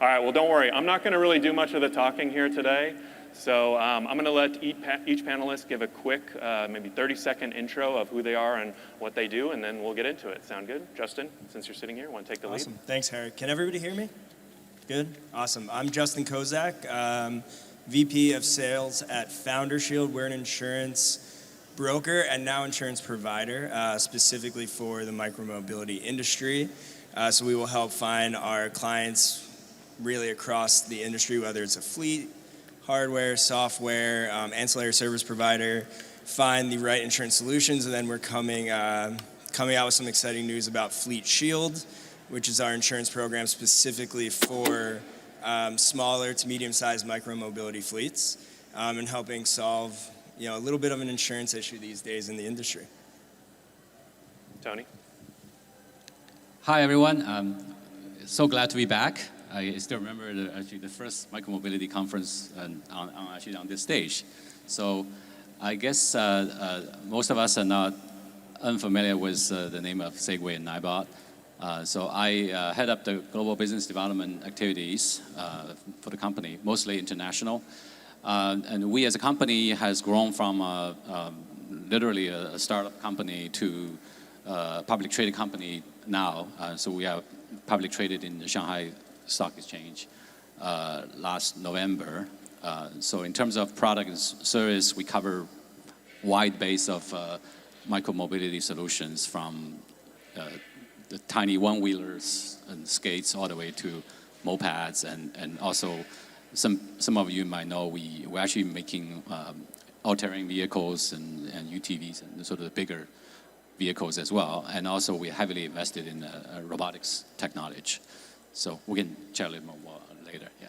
All right, well, don't worry. I'm not going to really do much of the talking here today. So I'm going to let each panelist give a quick, maybe 30-second intro of who they are and what they do, and then we'll get into it. Sound good? Justin, since you're sitting here, want to take the lead? Awesome. Thanks, Harry. Can everybody hear me? Good? Awesome. I'm Justin Kozak, VP of Sales at Founder Shield. We're an insurance broker and now insurance provider, specifically for the micromobility industry. So we will help find our clients really across the industry, whether it's a fleet, hardware, software, ancillary service provider, find the right insurance solutions, and then we're coming out with some exciting news about Fleet Shield, which is our insurance program specifically for smaller to medium-sized micromobility fleets, and helping solve a little bit of an insurance issue these days in the industry. Tony? Hi, everyone. So glad to be back. I still remember the first micromobility conference on this stage. So I guess most of us are not unfamiliar with the name of Segway and Nibot. So I head up the global business development activities for the company, mostly international. And we as a company has grown from literally a startup company to a public traded company now. So we are public traded in the Shanghai Stock Exchange last November. So in terms of product and service, we cover wide base of micromobility solutions from the tiny one-wheelers and skates all the way to mopeds, and also some of you might know we're actually making all-terrain vehicles and UTVs and sort of the bigger vehicles as well. And also we heavily invested in robotics technology. So we can chat a little more later. Yeah.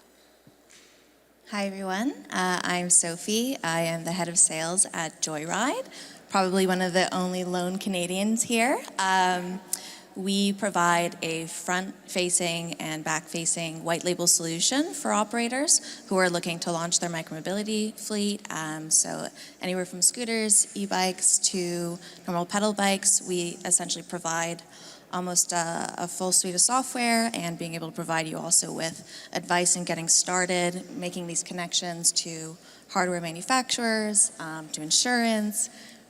Hi, everyone. I'm Sophie. I am the head of sales at Joyride, probably one of the only lone Canadians here. We provide a front-facing and back-facing white label solution for operators who are looking to launch their micromobility fleet. So anywhere from scooters, e-bikes to normal pedal bikes, we essentially provide almost a full suite of software and being able to provide you also with advice in getting started, making these connections to hardware manufacturers, to insurance,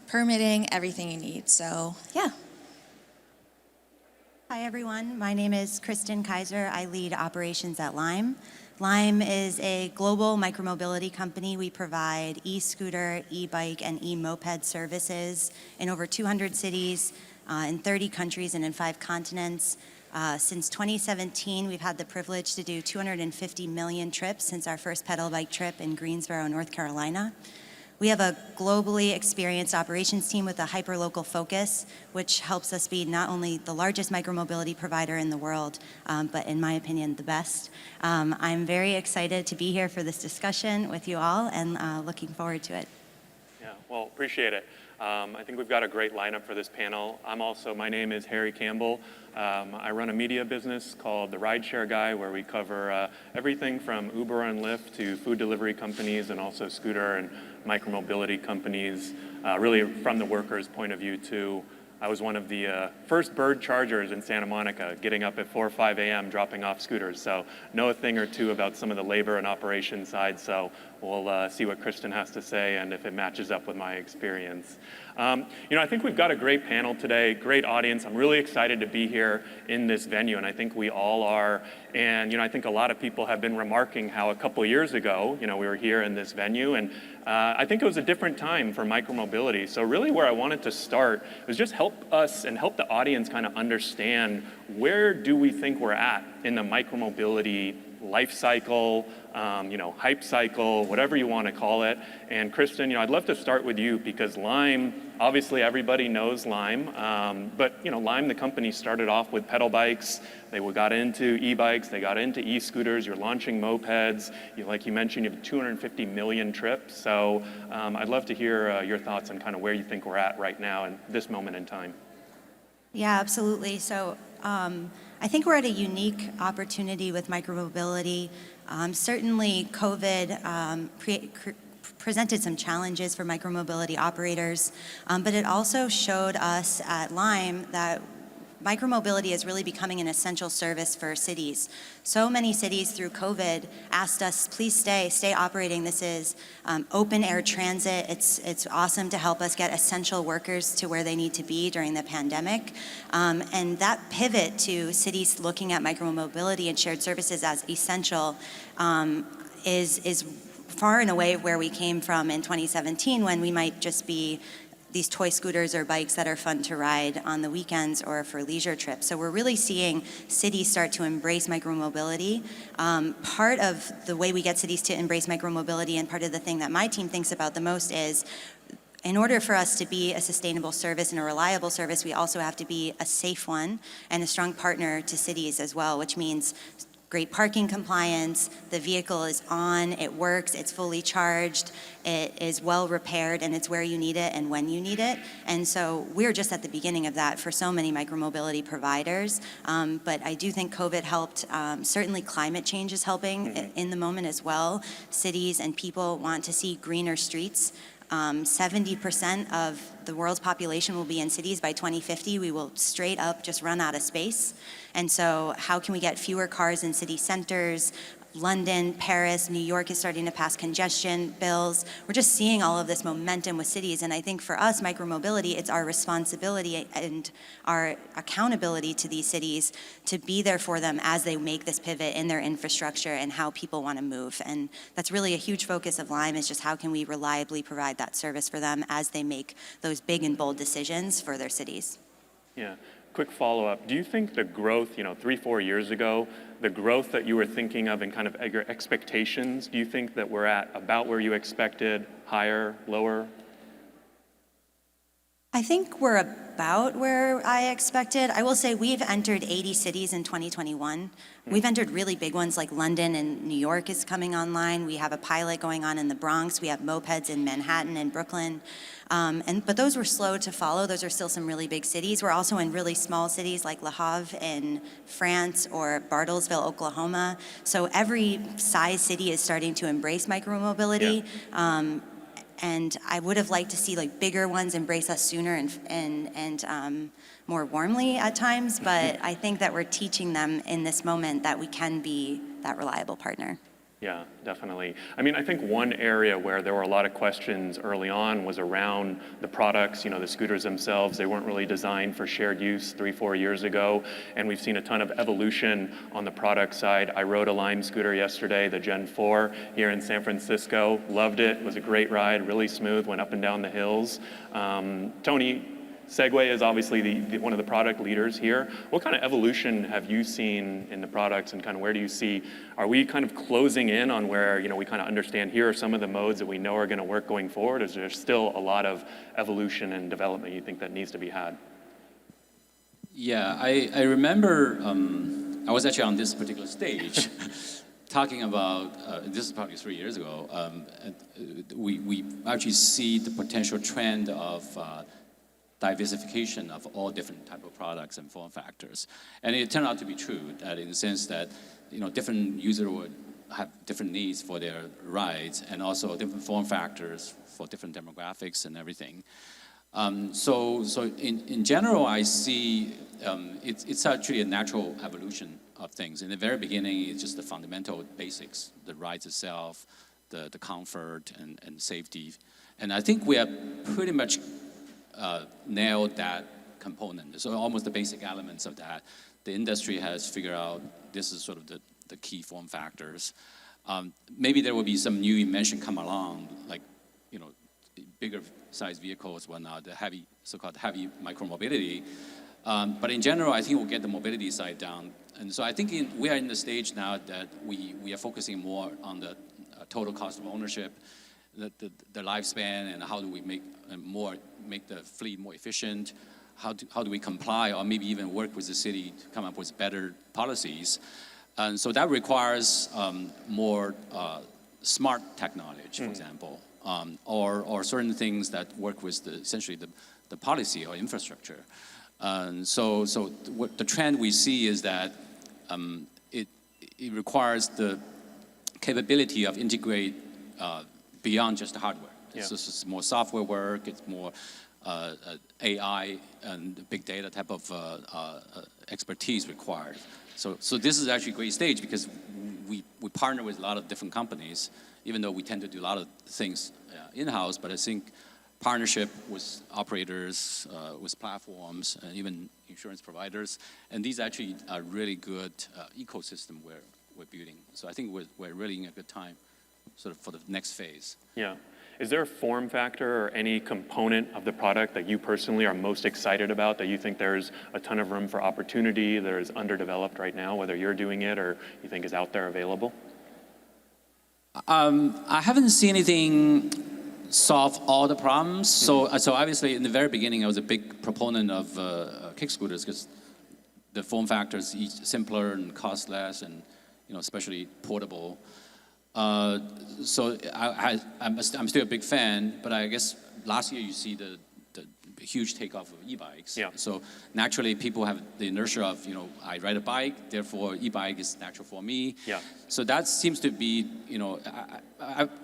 permitting, everything you need. So, yeah. Hi, everyone. My name is Kristen Kaiser. I lead operations at Lime. Lime is a global micromobility company. We provide e-scooter, e-bike, and e-moped services in over 200 cities, in 30 countries and in 5 continents. Since 2017, we've had the privilege to do 250 million trips since our first pedal bike trip in Greensboro, North Carolina. We have a globally experienced operations team with a hyper-local focus, which helps us be not only the largest micromobility provider in the world, but in my opinion, the best. I'm very excited to be here for this discussion with you all and looking forward to it. Yeah, well, appreciate it. I think we've got a great lineup for this panel. My name is Harry Campbell. I run a media business called The Rideshare Guy, where we cover everything from Uber and Lyft to food delivery companies and also scooter and micromobility companies, really from the workers' point of view too. I was one of the first bird chargers in Santa Monica, getting up at 4 or 5 a.m., dropping off scooters. So know a thing or two about some of the labor and operation side. So we'll see what Kristen has to say and if it matches up with my experience. I think we've got a great panel today, great audience. I'm really excited to be here in this venue, and I think we all are. And I think a lot of people have been remarking how a couple years ago, we were here in this venue, and I think it was a different time for micromobility. So really where I wanted to start was just help us and help the audience kind of understand where do we think we're at in the micromobility life cycle, hype cycle, whatever you want to call it. And Kristen, I'd love to start with you because Lime, obviously everybody knows Lime, but Lime, the company, started off with pedal bikes. They got into e-bikes, they got into e-scooters, you're launching mopeds. Like you mentioned, you have 250 million trips. So I'd love to hear your thoughts on kind of where you think we're at right now in this moment in time. Yeah, absolutely. So I think we're at a unique opportunity with micromobility. Certainly COVID presented some challenges for micromobility operators, but it also showed us at Lime that micromobility is really becoming an essential service for cities. So many cities through COVID asked us, please stay operating. This is open air transit. It's awesome to help us get essential workers to where they need to be during the pandemic. And that pivot to cities looking at micromobility and shared services as essential is far and away where we came from in 2017, when we might just be these toy scooters or bikes that are fun to ride on the weekends or for leisure trips. So we're really seeing cities start to embrace micromobility. Part of the way we get cities to embrace micromobility, and part of the thing that my team thinks about the most, is in order for us to be a sustainable service and a reliable service, we also have to be a safe one and a strong partner to cities as well, which means great parking compliance, the vehicle is on, it works, it's fully charged, it is well repaired, and it's where you need it and when you need it. And so we're just at the beginning of that for so many micromobility providers. But I do think COVID helped. Certainly climate change is helping in the moment as well. Cities and people want to see greener streets. 70% of the world's population will be in cities by 2050. We will straight up just run out of space. And so how can we get fewer cars in city centers? London, Paris, New York is starting to pass congestion bills. We're just seeing all of this momentum with cities. And I think for us, micromobility, it's our responsibility and our accountability to these cities to be there for them as they make this pivot in their infrastructure and how people want to move. And that's really a huge focus of Lime, is just how can we reliably provide that service for them as they make those big and bold decisions for their cities. Yeah. Quick follow-up. Do you think the growth, 3-4 years ago, the growth that you were thinking of and kind of your expectations, do you think that we're at about where you expected, higher, lower? I think we're about where I expected. I will say we've entered 80 cities in 2021. We've entered really big ones like London, and New York is coming online. We have a pilot going on in the Bronx. We have mopeds in Manhattan and Brooklyn. But those were slow to follow. Those are still some really big cities. We're also in really small cities like Le Havre in France or Bartlesville, Oklahoma. So every size city is starting to embrace micromobility. Yeah. And I would have liked to see like bigger ones embrace us sooner and more warmly at times, but I think that we're teaching them in this moment that we can be that reliable partner. Yeah, definitely. I mean, I think one area where there were a lot of questions early on was around the products, the scooters themselves. They weren't really designed for shared use 3-4 years ago, and we've seen a ton of evolution on the product side. I rode a Lime scooter yesterday, the Gen 4, here in San Francisco. Loved it. It was a great ride, really smooth, went up and down the hills. Tony, Segway is obviously one of the product leaders here. What kind of evolution have you seen in the products, and kind of where do you see, are we kind of closing in on where, we kind of understand here are some of the modes that we know are going to work going forward? Or is there still a lot of evolution and development you think that needs to be had? Yeah, I remember I was actually on this particular stage talking about, this is probably 3 years ago, we actually see the potential trend of diversification of all different type of products and form factors. And it turned out to be true, that in the sense that, different users would have different needs for their rides, and also different form factors for different demographics and everything. So in general, I see it's actually a natural evolution of things. In the very beginning, it's just the fundamental basics, the rides itself, the comfort and safety. And I think we have pretty much nailed that component. So almost the basic elements of that, the industry has figured out this is sort of the key form factors. Maybe there will be some new invention come along, like bigger size vehicles, whatnot, the so-called heavy micromobility. But in general, I think we'll get the mobility side down. And so I think we are in the stage now that we are focusing more on the total cost of ownership, the lifespan, and how do we make the fleet more efficient? How do we comply, or maybe even work with the city to come up with better policies? And so that requires more smart technology, for example, or certain things that work with essentially the policy or infrastructure. So what the trend we see is that it requires the capability of integrate beyond just the hardware. Yeah. It's more software work, it's more AI and big data type of expertise required. So this is actually a great stage because we partner with a lot of different companies, even though we tend to do a lot of things in-house, but I think partnership with operators, with platforms, and even insurance providers, and these actually are really good ecosystem we're building. So I think we're really in a good time sort of for the next phase. Yeah. Is there a form factor or any component of the product that you personally are most excited about that you think there's a ton of room for opportunity that is underdeveloped right now, whether you're doing it or you think is out there available? I haven't seen anything solve all the problems. So obviously in the very beginning, I was a big proponent of kick scooters because the form factor is simpler and cost less, and especially portable. So I'm still a big fan, but I guess last year you see the huge takeoff of e-bikes. Yeah. So naturally people have the inertia of, I ride a bike, therefore e-bike is natural for me. Yeah. So that seems to be,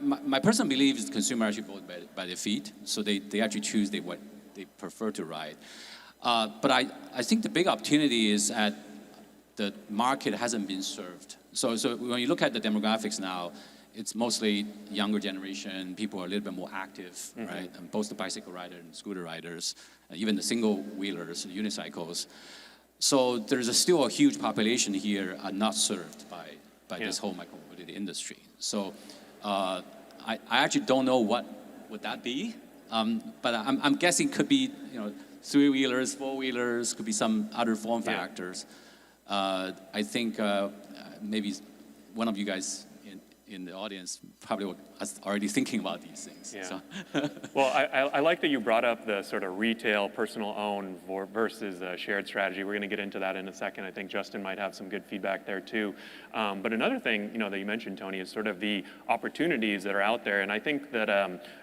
my personal belief is the consumer actually vote by their feet. So they actually choose what they prefer to ride. But I think the big opportunity is at the market hasn't been served. So when you look at the demographics now, it's mostly younger generation, people are a little bit more active, right? And both the bicycle riders and scooter riders, even the single wheelers, unicycles. So there's still a huge population here not served by this whole micromobility industry. So I actually don't know what would that be, but I'm guessing could be three-wheelers, four-wheelers, could be some other form factors. I think maybe one of you guys in the audience probably is already thinking about these things. Yeah. So. Well, I like that you brought up the sort of retail, personal owned versus shared strategy. We're going to get into that in a second. I think Justin might have some good feedback there too. But another thing, that you mentioned, Tony, is sort of the opportunities that are out there. And I think that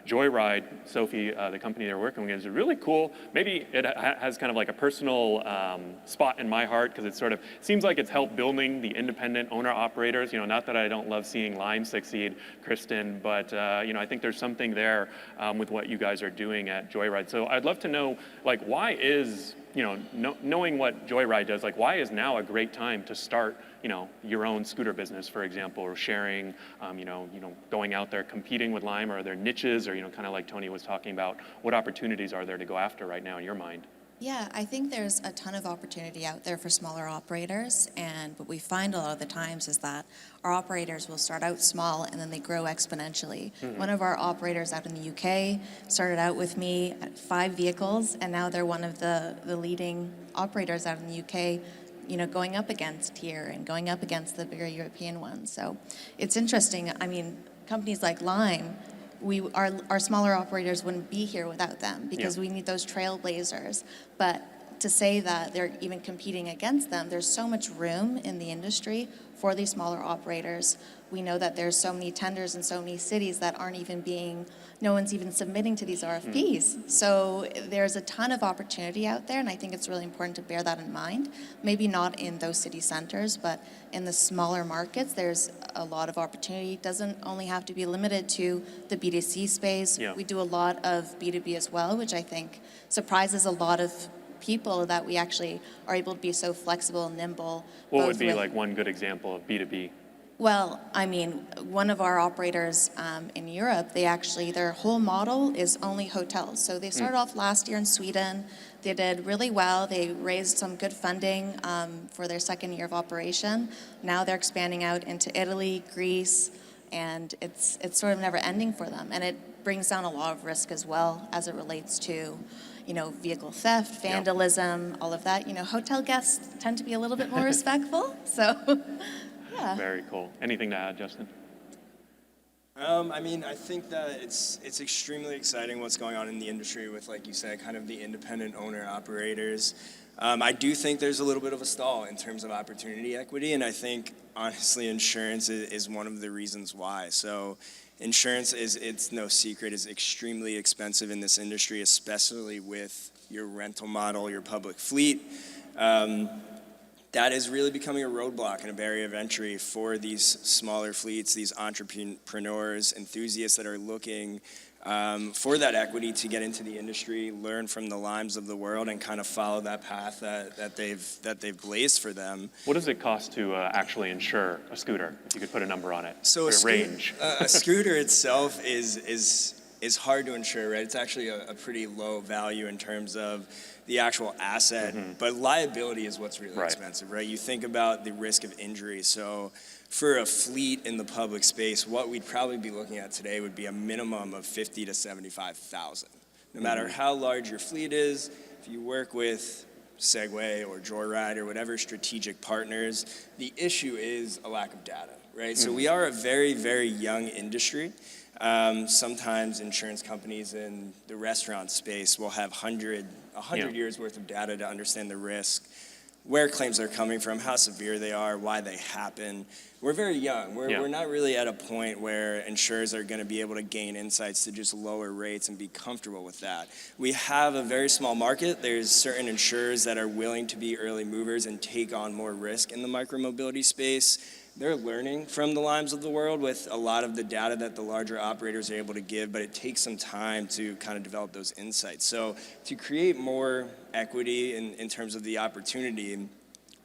Joyride, Sophie, the company they're working with, is really cool. Maybe it has kind of like a personal spot in my heart because it sort of seems like it's helped building the independent owner operators. Not that I don't love seeing Lime succeed, Kristen, but I think there's something there with what you guys are doing at Joyride. So I'd love to know, why is, knowing what Joyride does, why is now a great time to start, your own scooter business, for example, or sharing, going out there competing with Lime, or are there niches, or, kind of like Tony was talking about, what opportunities are there to go after right now in your mind? Yeah, I think there's a ton of opportunity out there for smaller operators, and what we find a lot of the times is that our operators will start out small and then they grow exponentially. One of our operators out in the UK started out with me at 5 vehicles, and now they're one of the leading operators out in the UK, going up against here and going up against the bigger European ones. So it's interesting. I mean, companies like Lime, our smaller operators wouldn't be here without them because we need those trailblazers. But to say that they're even competing against them, there's so much room in the industry for these smaller operators. We know that there's so many tenders in so many cities that aren't even no one's even submitting to these RFPs. So there's a ton of opportunity out there, and I think it's really important to bear that in mind. Maybe not in those city centers, but in the smaller markets, there's a lot of opportunity. It doesn't only have to be limited to the B2C space. Yeah. We do a lot of B2B as well, which I think surprises a lot of people that we actually are able to be so flexible and nimble. What would be one good example of B2B? Well, I mean, one of our operators in Europe, their whole model is only hotels. So they started off last year in Sweden. They did really well. They raised some good funding for their second year of operation. Now they're expanding out into Italy, Greece, and it's sort of never ending for them. And it brings down a lot of risk as well as it relates to vehicle theft, vandalism, all of that. Hotel guests tend to be a little bit more respectful. So, yeah. Very cool. Anything to add, Justin? I think that it's extremely exciting what's going on in the industry with, like you said, kind of the independent owner operators. I do think there's a little bit of a stall in terms of opportunity equity, and I think, honestly, insurance is one of the reasons why. So insurance it's no secret, is extremely expensive in this industry, especially with your rental model, your public fleet. That is really becoming a roadblock and a barrier of entry for these smaller fleets, these entrepreneurs, enthusiasts that are looking for that equity to get into the industry, learn from the Limes of the world, and kind of follow that path that they've blazed for them. What does it cost to actually insure a scooter, if you could put a number on it? So or a range. A scooter itself is hard to insure, right? It's actually a pretty low value in terms of the actual asset, but liability is what's really expensive, right? You think about the risk of injury. So for a fleet in the public space, what we'd probably be looking at today would be a minimum of $50,000 to $75,000. No matter how large your fleet is, if you work with Segway or Joyride or whatever strategic partners, the issue is a lack of data, right? So we are a very, very young industry. Sometimes insurance companies in the restaurant space will have 100 years worth of data to understand the risk, where claims are coming from, how severe they are, why they happen. We're very young. We're not really at a point where insurers are going to be able to gain insights to just lower rates and be comfortable with that. We have a very small market. There's certain insurers that are willing to be early movers and take on more risk in the micromobility space. They're learning from the Limes of the world with a lot of the data that the larger operators are able to give, but it takes some time to kind of develop those insights. So to create more equity in terms of the opportunity,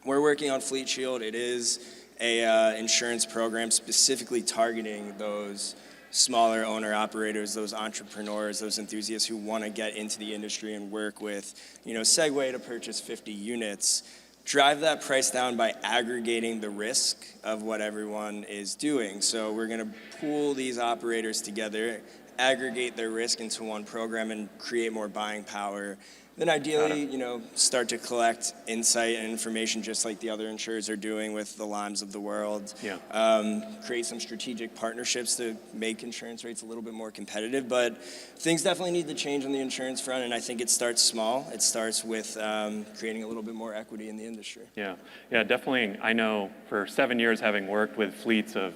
we're working on Fleet Shield. It is a insurance program specifically targeting those smaller owner-operators, those entrepreneurs, those enthusiasts who want to get into the industry and work with, Segway to purchase 50 units. Drive that price down by aggregating the risk of what everyone is doing. So we're going to pool these operators together, aggregate their risk into one program, and create more buying power. Then ideally, start to collect insight and information just like the other insurers are doing with the Limes of the world. Create some strategic partnerships to make insurance rates a little bit more competitive. But things definitely need to change on the insurance front, and I think it starts small. It starts with creating a little bit more equity in the industry. Yeah, definitely. I know for 7 years, having worked with fleets of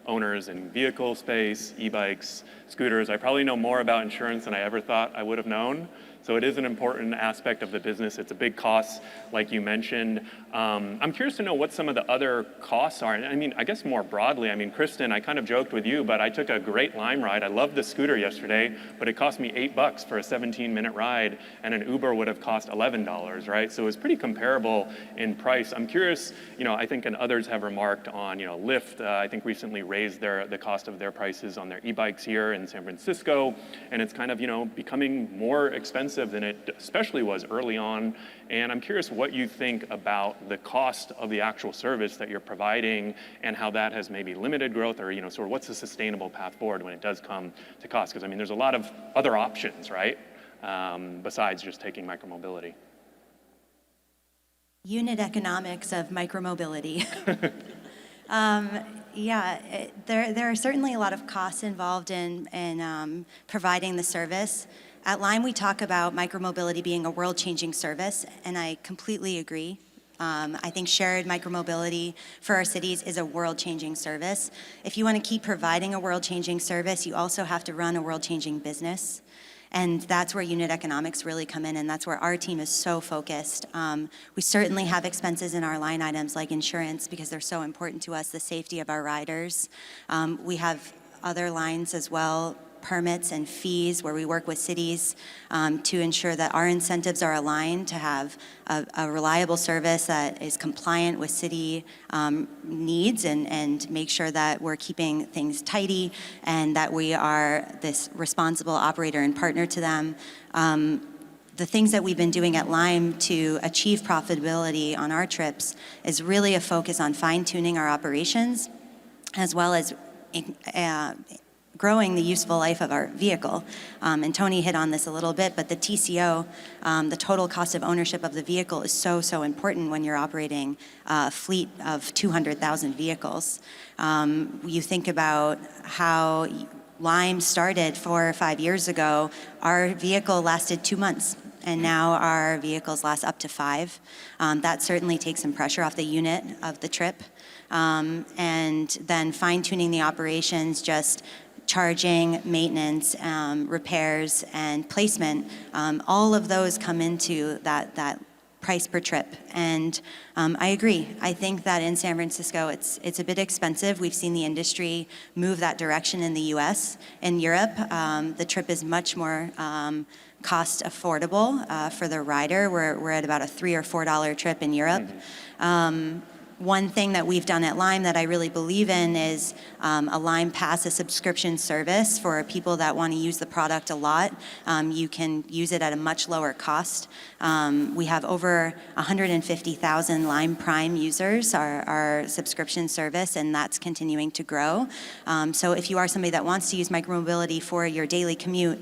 owners in vehicle space, e-bikes, scooters, I probably know more about insurance than I ever thought I would have known. So it is an important aspect of the business. It's a big cost, like you mentioned. I'm curious to know what some of the other costs are. And I guess more broadly, Kristen, I kind of joked with you, but I took a great Lime ride. I loved the scooter yesterday, but it cost me $8 for a 17-minute ride, and an Uber would have cost $11, right? So it was pretty comparable in price. I'm curious, I think, and others have remarked on, Lyft, I think recently raised the cost of their prices on their e-bikes here in San Francisco, and it's kind of, becoming more expensive than it especially was early on. And I'm curious what you think about the cost of the actual service that you're providing and how that has maybe limited growth, or sort of what's the sustainable path forward when it does come to cost? Because there's a lot of other options, right? Besides just taking micromobility. Unit economics of micromobility. There are certainly a lot of costs involved in providing the service. At Lime, we talk about micromobility being a world-changing service, and I completely agree. I think shared micromobility for our cities is a world-changing service. If you want to keep providing a world-changing service, you also have to run a world-changing business. And that's where unit economics really come in, and that's where our team is so focused. We certainly have expenses in our line items like insurance because they're so important to us, the safety of our riders. We have other lines as well, permits and fees, where we work with cities to ensure that our incentives are aligned to have a reliable service that is compliant with city needs and make sure that we're keeping things tidy and that we are this responsible operator and partner to them. The things that we've been doing at Lime to achieve profitability on our trips is really a focus on fine-tuning our operations as well as growing the useful life of our vehicle. And Tony hit on this a little bit, but the TCO, the total cost of ownership of the vehicle, is so important when you're operating a fleet of 200,000 vehicles. You think about how Lime started 4 or 5 years ago, our vehicle lasted 2 months. And now our vehicles last up to 5. That certainly takes some pressure off the unit of the trip. And then fine-tuning the operations, just charging, maintenance, repairs, and placement, all of those come into that price per trip. And I agree. I think that in San Francisco, it's a bit expensive. We've seen the industry move that direction in the US. In Europe, the trip is much more cost affordable for the rider. We're at about a $3 or $4 trip in Europe. One thing that we've done at Lime that I really believe in is a Lime Pass, a subscription service for people that want to use the product a lot. You can use it at a much lower cost. We have over 150,000 Lime Prime users, our subscription service, and that's continuing to grow. So if you are somebody that wants to use micromobility for your daily commute,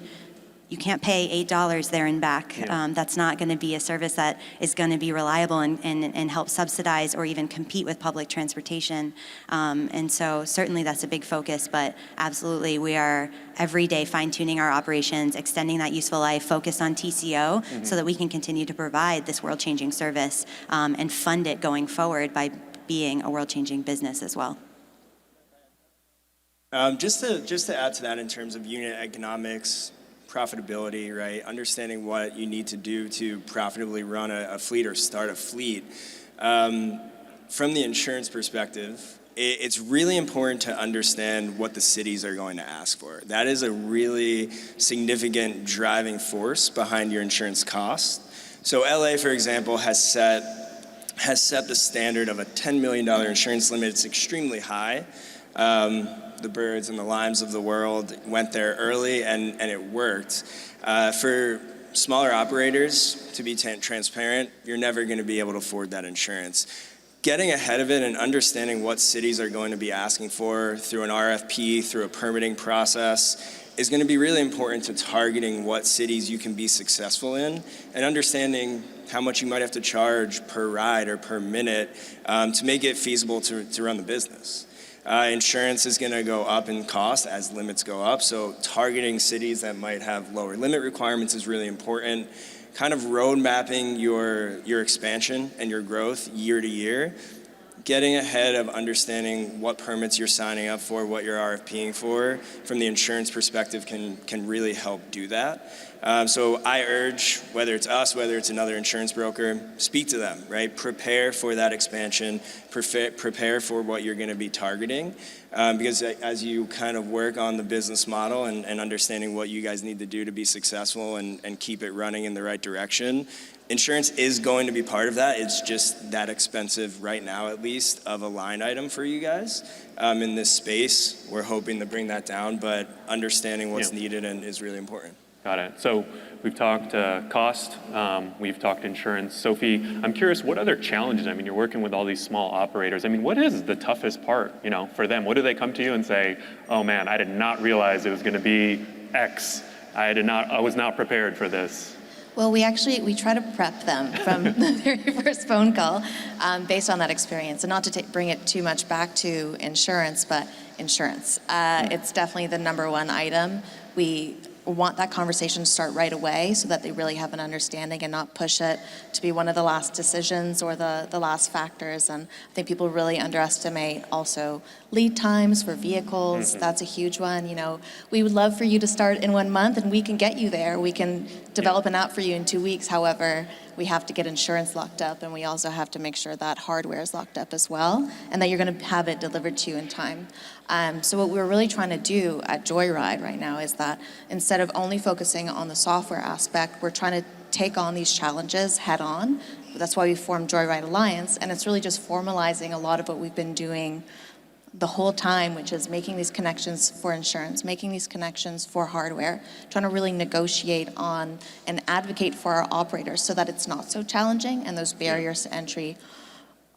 you can't pay $8 there and back. Yeah. That's not going to be a service that is going to be reliable and help subsidize or even compete with public transportation. And so certainly that's a big focus, but absolutely we are every day fine-tuning our operations, extending that useful life, focused on TCO, so that we can continue to provide this world-changing service and fund it going forward by being a world-changing business as well. Just to add to that in terms of unit economics, profitability, right? Understanding what you need to do to profitably run a fleet or start a fleet. From the insurance perspective, it's really important to understand what the cities are going to ask for. That is a really significant driving force behind your insurance cost. So LA, for example, has set the standard of a $10 million insurance limit. It's extremely high. The Birds and the Limes of the world went there early, and it worked. For smaller operators, to be transparent, you're never going to be able to afford that insurance. Getting ahead of it and understanding what cities are going to be asking for through an RFP, through a permitting process, is going to be really important to targeting what cities you can be successful in and understanding how much you might have to charge per ride or per minute to make it feasible to run the business. Insurance is going to go up in cost as limits go up, so targeting cities that might have lower limit requirements is really important. Kind of road mapping your expansion and your growth year to year, getting ahead of understanding what permits you're signing up for, what you're RFPing for, from the insurance perspective can really help do that. So I urge, whether it's us, whether it's another insurance broker, speak to them, right? Prepare for that expansion, prepare for what you're going to be targeting, because as you kind of work on the business model and understanding what you guys need to do to be successful and keep it running in the right direction, insurance is going to be part of that. It's just that expensive right now, at least, of a line item for you guys. In this space, we're hoping to bring that down, but understanding what's needed and is really important. Got it. So we've talked cost, we've talked insurance. Sophie, I'm curious, what other challenges? I mean, you're working with all these small operators. I mean, what is the toughest part, for them? What do they come to you and say, oh man, I did not realize it was going to be X. I was not prepared for this. Well, we try to prep them from the very first phone call based on that experience. And not to bring it too much back to insurance, but insurance. It's definitely the number one item. We want that conversation to start right away so that they really have an understanding and not push it to be one of the last decisions or the last factors. And I think people really underestimate also lead times for vehicles. That's a huge one. We would love for you to start in 1 month and we can get you there. We can develop an app for you in 2 weeks. However, we have to get insurance locked up, and we also have to make sure that hardware is locked up as well, and that you're going to have it delivered to you in time. So what we're really trying to do at Joyride right now is that instead of only focusing on the software aspect, we're trying to take on these challenges head on. That's why we formed Joyride Alliance, and it's really just formalizing a lot of what we've been doing the whole time, which is making these connections for insurance, making these connections for hardware, trying to really negotiate on and advocate for our operators so that it's not so challenging and those barriers to entry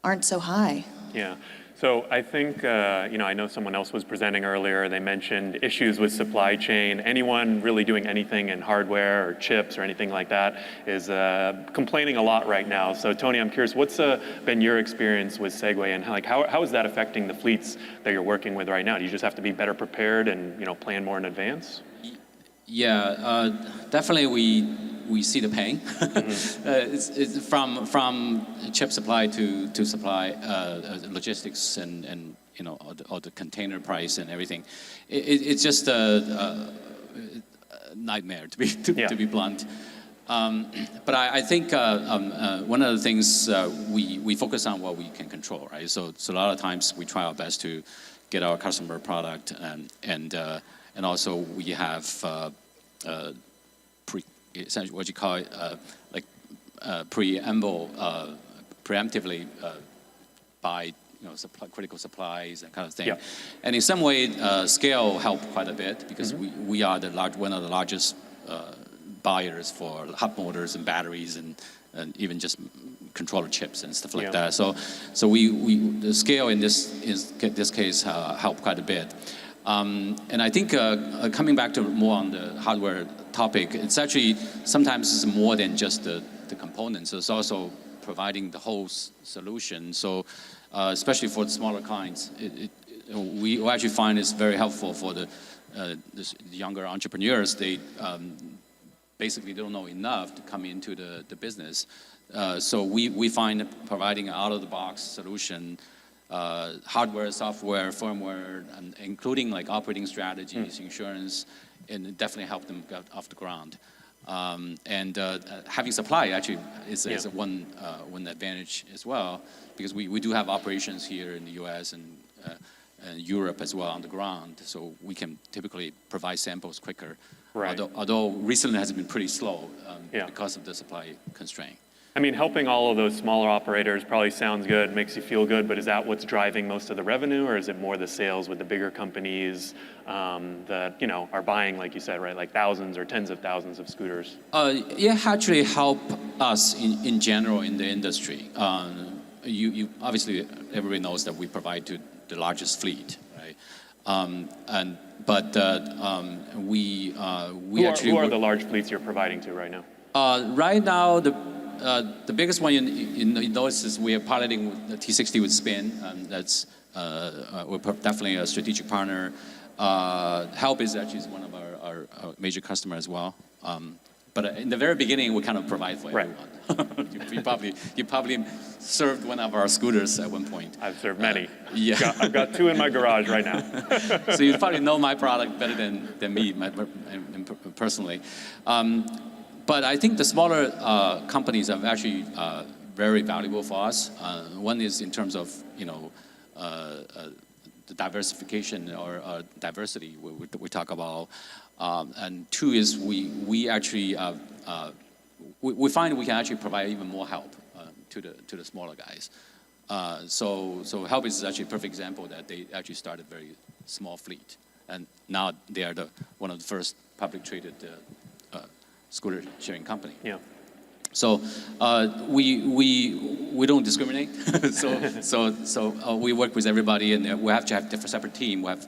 aren't so high. Yeah. So I think, I know someone else was presenting earlier. They mentioned issues with supply chain. Anyone really doing anything in hardware or chips or anything like that is complaining a lot right now. So Tony, I'm curious, what's been your experience with Segway, and how is that affecting the fleets that you're working with right now? Do you just have to be better prepared and plan more in advance? Yeah, definitely we see the pain. It's from chip supply to supply logistics and all the container price and everything. It's just a nightmare to be blunt. But I think one of the things we focus on what we can control, right? So a lot of times we try our best to get our customer product, and also we have essentially what you call it, like preemptively buy critical supplies, that kind of thing. Yeah. And in some way, scale helped quite a bit because we are one of the largest buyers for hot motors and batteries and even just controller chips and stuff like that. So the scale in this case helped quite a bit. And I think coming back to more on the hardware topic, it's actually sometimes it's more than just the components. It's also providing the whole solution. So especially for the smaller clients, we actually find it's very helpful for the younger entrepreneurs. They basically don't know enough to come into the business. So we find providing an out-of-the-box solution, hardware, software, firmware, and including like operating strategies, insurance, and definitely help them get off the ground. And having supply actually is one advantage as well, because we do have operations here in the U.S. and Europe as well on the ground, so we can typically provide samples quicker. Right. Although recently has been pretty slow because of the supply constraint. I mean, helping all of those smaller operators probably sounds good, makes you feel good, but is that what's driving most of the revenue, or is it more the sales with the bigger companies that are buying, like you said, right, like thousands or tens of thousands of scooters? Actually help us in general in the industry. You obviously everybody knows that we provide to the largest fleet, right? Who are the large fleets you're providing to right now? Right now, the biggest one you notice is we are piloting with the T60 with Spin. That's we're definitely a strategic partner. Help is actually one of our major customers as well. But in the very beginning, we kind of provide for everyone. You probably served one of our scooters at one point. I've served many. Yeah. I've got two in my garage right now. So you probably know my product better than me personally. But I think the smaller companies are actually very valuable for us. One is in terms of the diversification or diversity we talk about, and two is we actually we find we can actually provide even more help to the smaller guys. So help is actually a perfect example that they actually started a very small fleet, and now they are one of the first public traded scooter sharing company. Yeah. So we don't discriminate. so we work with everybody, and we have to have different separate team. We have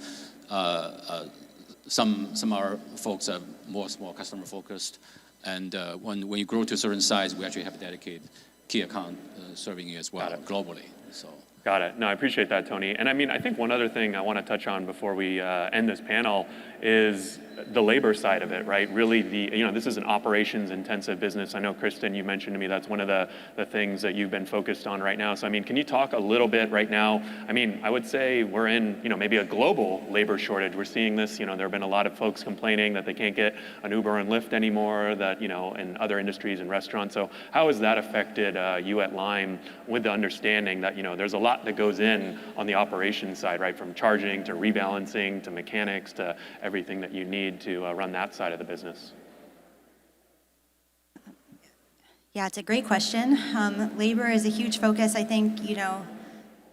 some of our folks are more small customer focused, and when you grow to a certain size, we actually have a dedicated key account serving you as well globally. So. Got it. No, I appreciate that, Tony. And I mean, I think one other thing I want to touch on before we end this panel is the labor side of it, right? Really, this is an operations-intensive business. I know, Kristen, you mentioned to me that's one of the things that you've been focused on right now. So, I mean, can you talk a little bit right now? I mean, I would say we're in, maybe a global labor shortage. We're seeing this, there have been a lot of folks complaining that they can't get an Uber and Lyft anymore, that, in other industries and restaurants. So how has that affected you at Lime with the understanding that, there's a lot that goes in on the operations side, right? From charging to rebalancing to mechanics to everything that you need to run that side of the business? Yeah, it's a great question. Labor is a huge focus. I think,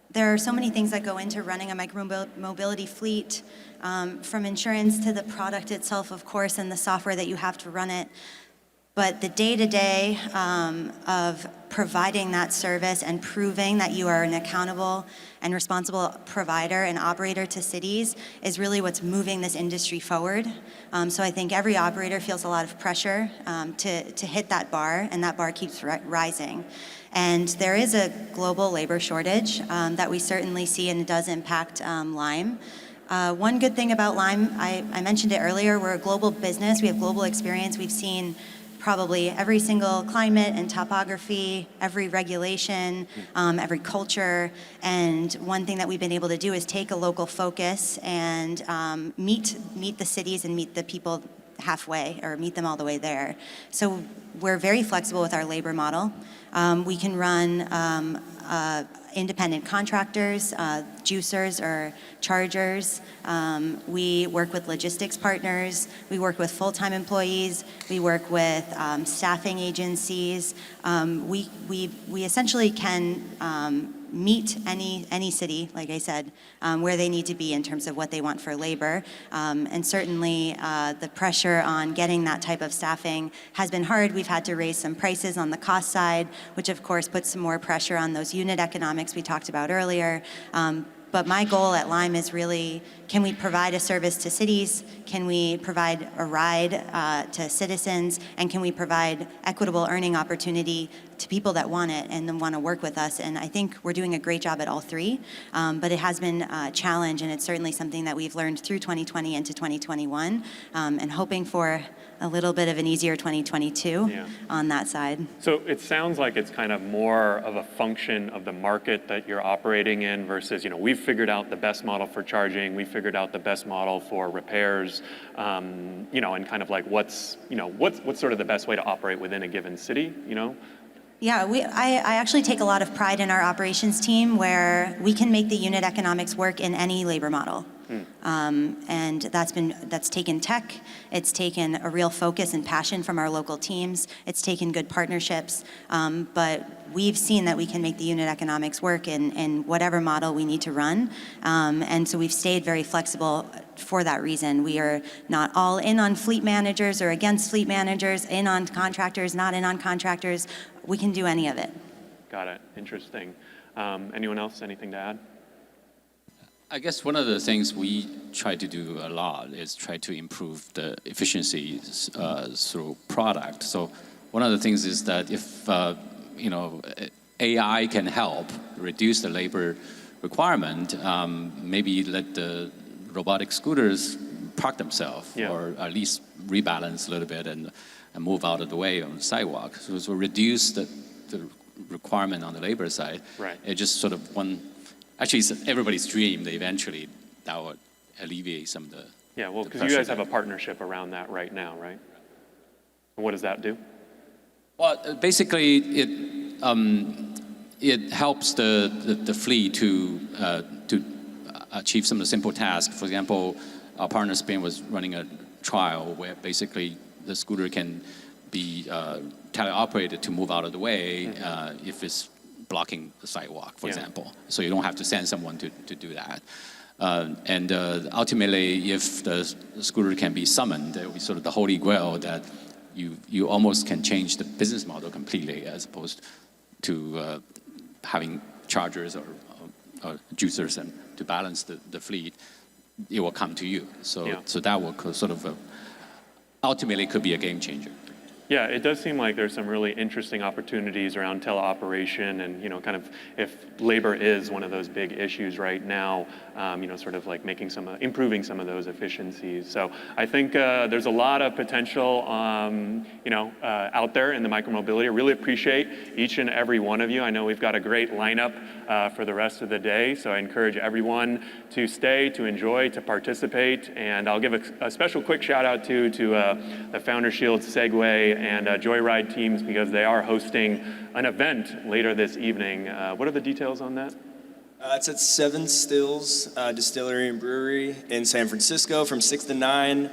there are so many things that go into running a micromobility fleet, from insurance to the product itself, of course, and the software that you have to run it. But the day-to-day of providing that service and proving that you are an accountable and responsible provider and operator to cities is really what's moving this industry forward. So I think every operator feels a lot of pressure to hit that bar, and that bar keeps rising. And there is a global labor shortage that we certainly see, and it does impact Lime. One good thing about Lime, I mentioned it earlier, we're a global business. We have global experience. We've seen probably every single climate and topography, every regulation, every culture. And one thing that we've been able to do is take a local focus and meet the cities and meet the people halfway or meet them all the way there. So we're very flexible with our labor model. We can run independent contractors, juicers or chargers. We work with logistics partners. We work with full-time employees. We work with staffing agencies. We essentially can meet any city, like I said, where they need to be in terms of what they want for labor. And certainly the pressure on getting that type of staffing has been hard. We've had to raise some prices on the cost side, which of course puts some more pressure on those unit economics we talked about earlier. But my goal at Lime is really, can we provide a service to cities? Can we provide a ride to citizens? And can we provide equitable earning opportunity to people that want it and then want to work with us? And I think we're doing a great job at all three, but it has been a challenge, and it's certainly something that we've learned through 2020 into 2021, and hoping for a little bit of an easier 2022 on that side. So it sounds like it's kind of more of a function of the market that you're operating in versus, we've figured out the best model for charging, we figured out the best model for repairs, and kind of like what's sort of the best way to operate within a given city, Yeah, I actually take a lot of pride in our operations team where we can make the unit economics work in any labor model. And that's taken tech, it's taken a real focus and passion from our local teams, it's taken good partnerships, but we've seen that we can make the unit economics work in whatever model we need to run. And so we've stayed very flexible for that reason. We are not all in on fleet managers or against fleet managers, in on contractors, not in on contractors. We can do any of it. Got it. Interesting. Anyone else? Anything to add? I guess one of the things we try to do a lot is try to improve the efficiency through product. So one of the things is that if AI can help reduce the labor requirement, maybe let the robotic scooters park themselves, or at least rebalance a little bit and move out of the way on the sidewalk. So reduce the requirement on the labor side. Right. It just sort of actually, it's everybody's dream that eventually that would alleviate some of the. Yeah, well, because you guys have a partnership around that right now, right? And what does that do? Well, basically, it helps the fleet to achieve some of the simple tasks. For example, our partner Spain was running a trial where basically the scooter can be teleoperated to move out of the way if it's blocking the sidewalk, for example. So you don't have to send someone to do that. And ultimately, if the scooter can be summoned, it will be sort of the holy grail that you almost can change the business model completely, as opposed to having chargers or juicers and to balance the fleet. It will come to you. So that will sort of ultimately could be a game changer. Yeah, it does seem like there's some really interesting opportunities around teleoperation and, kind of if labor is one of those big issues right now, sort of like improving some of those efficiencies. So I think there's a lot of potential, out there in the micromobility. I really appreciate each and every one of you. I know we've got a great lineup for the rest of the day, so I encourage everyone to stay, to enjoy, to participate. And I'll give a special quick shout out to the Founder Shield Segway and Joyride teams, because they are hosting an event later this evening. What are the details on that? It's at Seven Stills Distillery and Brewery in San Francisco from 6 to 9.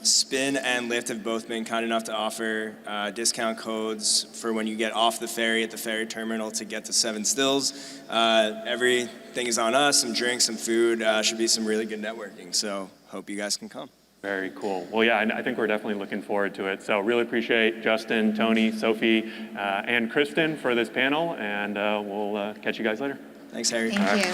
Spin and Lyft have both been kind enough to offer discount codes for when you get off the ferry at the ferry terminal to get to Seven Stills. Everything is on us, some drinks, some food, should be some really good networking. So hope you guys can come. Very cool. Well, yeah, I think we're definitely looking forward to it. So really appreciate Justin, Tony, Sophie, and Kristen for this panel, and we'll catch you guys later. Thanks, Harry. Thank you.